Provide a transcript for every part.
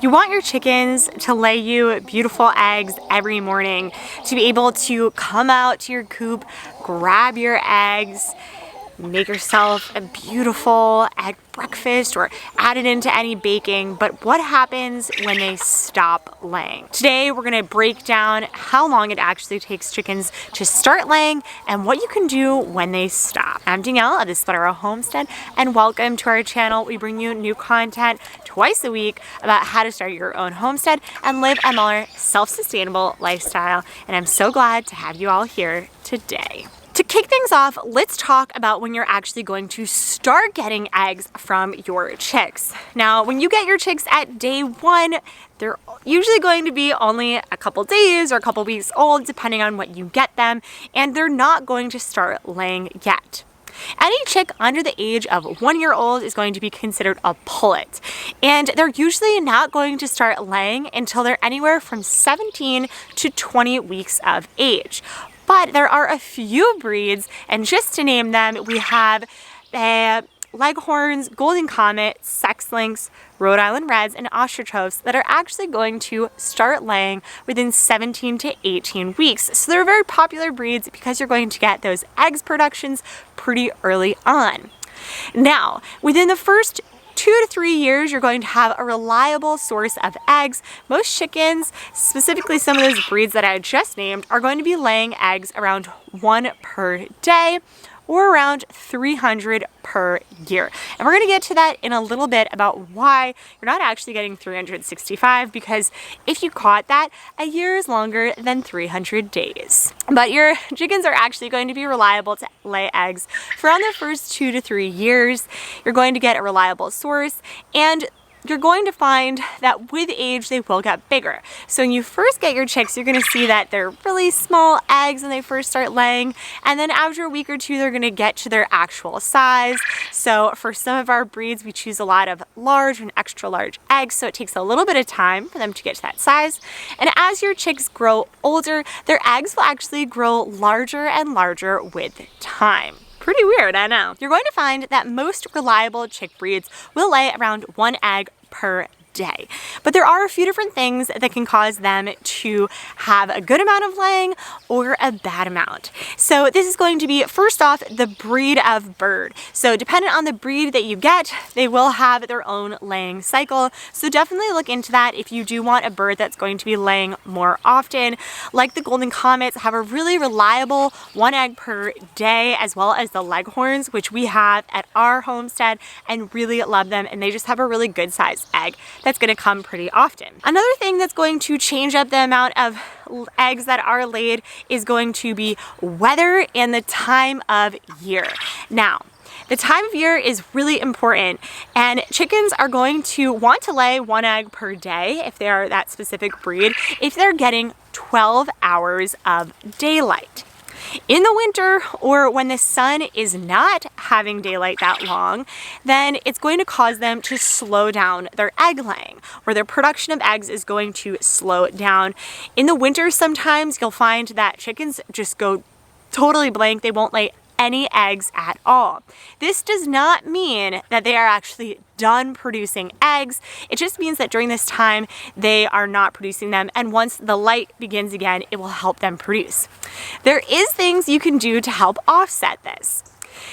You want your chickens to lay you beautiful eggs every morning, to be able to come out to your coop, grab your eggs, make yourself a beautiful egg breakfast or add it into any baking. But what happens when they stop laying? Today we're gonna break down how long it actually takes chickens to start laying and what you can do when they stop. I'm Danielle of the Split Arrow Homestead, and welcome to our channel. We bring you new content twice a week about how to start your own homestead and live a more self-sustainable lifestyle. And I'm so glad to have you all here today. To kick things off, let's talk about when you're actually going to start getting eggs from your chicks. Now, when you get your chicks at day one, they're usually going to be only a couple days or a couple weeks old, depending on what you get them, and they're not going to start laying yet. Any chick under the age of 1 year old is going to be considered a pullet, and they're usually not going to start laying until they're anywhere from 17 to 20 weeks of age. But there are a few breeds, and just to name them, we have Leghorns, Golden Comet, Sex Links, Rhode Island Reds, and Ostrotrophs that are actually going to start laying within 17 to 18 weeks. So they're very popular breeds because you're going to get those eggs productions pretty early on. Now, within the first 2 to 3 years, you're going to have a reliable source of eggs. Most chickens, specifically some of those breeds that I just named, are going to be laying eggs around 1 per day, or around 300 per year. And we're gonna get to that in a little bit about why you're not actually getting 365, because if you caught that, a year is longer than 300 days. But your chickens are actually going to be reliable to lay eggs for around the first 2 to 3 years. You're going to get a reliable source, and you're going to find that with age, they will get bigger. So when you first get your chicks, you're gonna see that they're really small eggs when they first start laying. And then after a week or two, they're gonna get to their actual size. So for some of our breeds, we choose a lot of large and extra large eggs. So it takes a little bit of time for them to get to that size. And as your chicks grow older, their eggs will actually grow larger and larger with time. Pretty weird, I know. You're going to find that most reliable chick breeds will lay around 1 egg per day. But there are a few different things that can cause them to have a good amount of laying or a bad amount. So this is going to be, first off, the breed of bird. So dependent on the breed that you get, they will have their own laying cycle. So definitely look into that if you do want a bird that's going to be laying more often. Like the Golden Comets have a really reliable 1 egg per day, as well as the Leghorns, which we have at our homestead and really love them. And they just have a really good sized egg that's going to come pretty often. Another thing that's going to change up the amount of eggs that are laid is going to be weather and the time of year. Now, the time of year is really important, and chickens are going to want to lay 1 egg per day if they are that specific breed, if they're getting 12 hours of daylight. In the winter, or when the sun is not having daylight that long, then it's going to cause them to slow down their egg laying, or their production of eggs is going to slow down. In the winter, sometimes you'll find that chickens just go totally blank. They won't lay any eggs at all. This does not mean that they are actually done producing eggs. It just means that during this time they are not producing them, and once the light begins again, it will help them produce. There is things you can do to help offset this.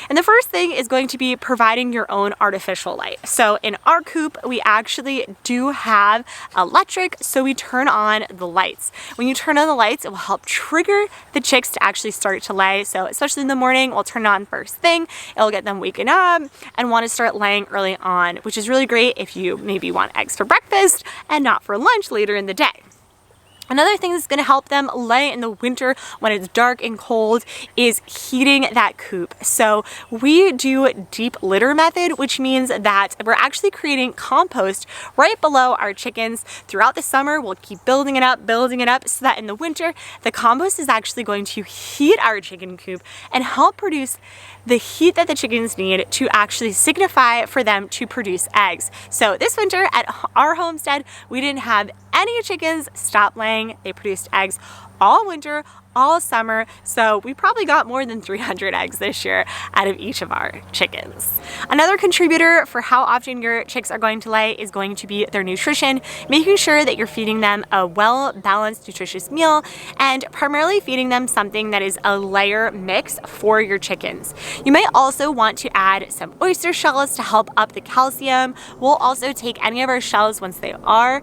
And the first thing is going to be providing your own artificial light. So in our coop, we actually do have electric, so we turn on the lights. When you turn on the lights, it will help trigger the chicks to actually start to lay. So especially in the morning, we'll turn it on first thing. It'll get them waking up and want to start laying early on, which is really great if you maybe want eggs for breakfast and not for lunch later in the day. Another thing that's going to help them lay in the winter when it's dark and cold is heating that coop. So we do deep litter method, which means that we're actually creating compost right below our chickens. Throughout the summer, we'll keep building it up, so that in the winter, the compost is actually going to heat our chicken coop and help produce the heat that the chickens need to actually signify for them to produce eggs. So this winter at our homestead, we didn't have any chickens stop laying. They produced eggs all winter, all summer, so we probably got more than 300 eggs this year out of each of our chickens. Another contributor for how often your chicks are going to lay is going to be their nutrition, making sure that you're feeding them a well-balanced, nutritious meal, and primarily feeding them something that is a layer mix for your chickens. You might also want to add some oyster shells to help up the calcium. We'll also take any of our shells once they are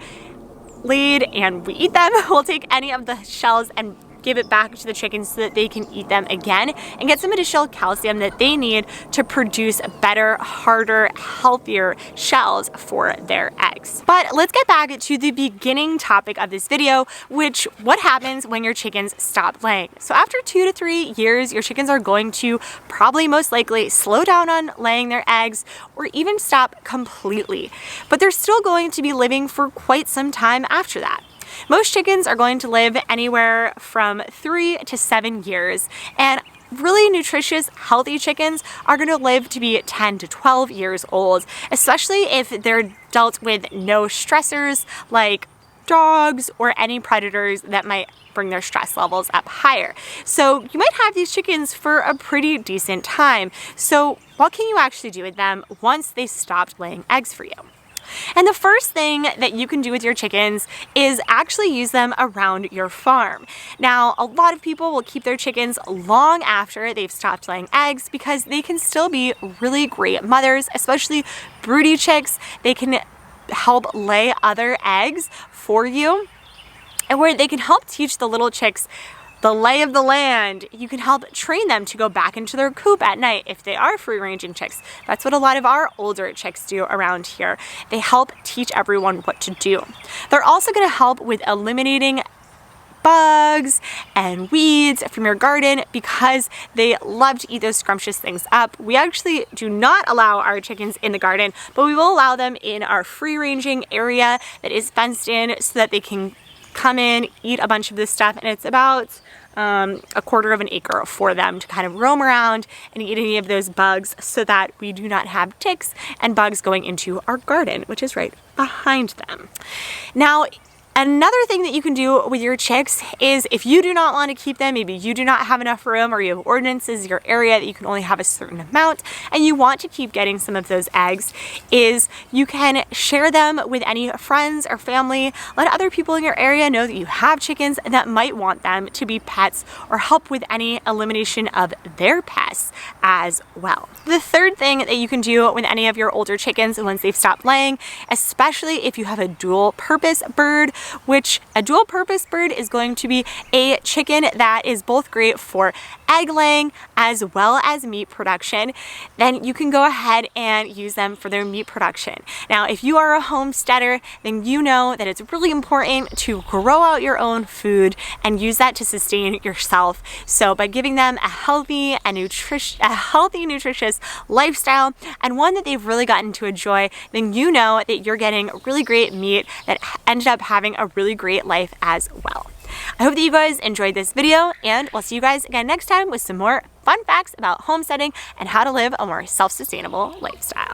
laid and we eat them. We'll take any of the shells and give it back to the chickens so that they can eat them again and get some additional calcium that they need to produce better, harder, healthier shells for their eggs. But let's get back to the beginning topic of this video, which what happens when your chickens stop laying. So after 2 to 3 years, your chickens are going to probably most likely slow down on laying their eggs or even stop completely. But they're still going to be living for quite some time after that. Most chickens are going to live anywhere from 3 to 7 years, and really nutritious, healthy chickens are going to live to be 10 to 12 years old, especially if they're dealt with no stressors like dogs or any predators that might bring their stress levels up higher. So you might have these chickens for a pretty decent time. So what can you actually do with them once they stopped laying eggs for you? And the first thing that you can do with your chickens is actually use them around your farm. Now, a lot of people will keep their chickens long after they've stopped laying eggs because they can still be really great mothers, especially broody chicks. They can help lay other eggs for you, and where they can help teach the little chicks the lay of the land. You can help train them to go back into their coop at night if they are free-ranging chicks. That's what a lot of our older chicks do around here. They help teach everyone what to do. They're also going to help with eliminating bugs and weeds from your garden because they love to eat those scrumptious things up. We actually do not allow our chickens in the garden, but we will allow them in our free-ranging area that is fenced in so that they can come in, eat a bunch of this stuff, and it's about a quarter of an acre for them to kind of roam around and eat any of those bugs so that we do not have ticks and bugs going into our garden, which is right behind them. Now, another thing that you can do with your chicks is if you do not want to keep them, maybe you do not have enough room or you have ordinances in your area that you can only have a certain amount and you want to keep getting some of those eggs, is you can share them with any friends or family. Let other people in your area know that you have chickens that might want them to be pets or help with any elimination of their pests as well. The third thing that you can do with any of your older chickens once they've stopped laying, especially if you have a dual purpose bird, which a dual purpose bird is going to be a chicken that is both great for egg laying as well as meat production, then you can go ahead and use them for their meat production. Now, if you are a homesteader, then you know that it's really important to grow out your own food and use that to sustain yourself. So by giving them a healthy, nutritious lifestyle and one that they've really gotten to enjoy, then you know that you're getting really great meat that ended up having a really great life as well. I hope that you guys enjoyed this video, and we'll see you guys again next time with some more fun facts about homesteading and how to live a more self-sustainable lifestyle.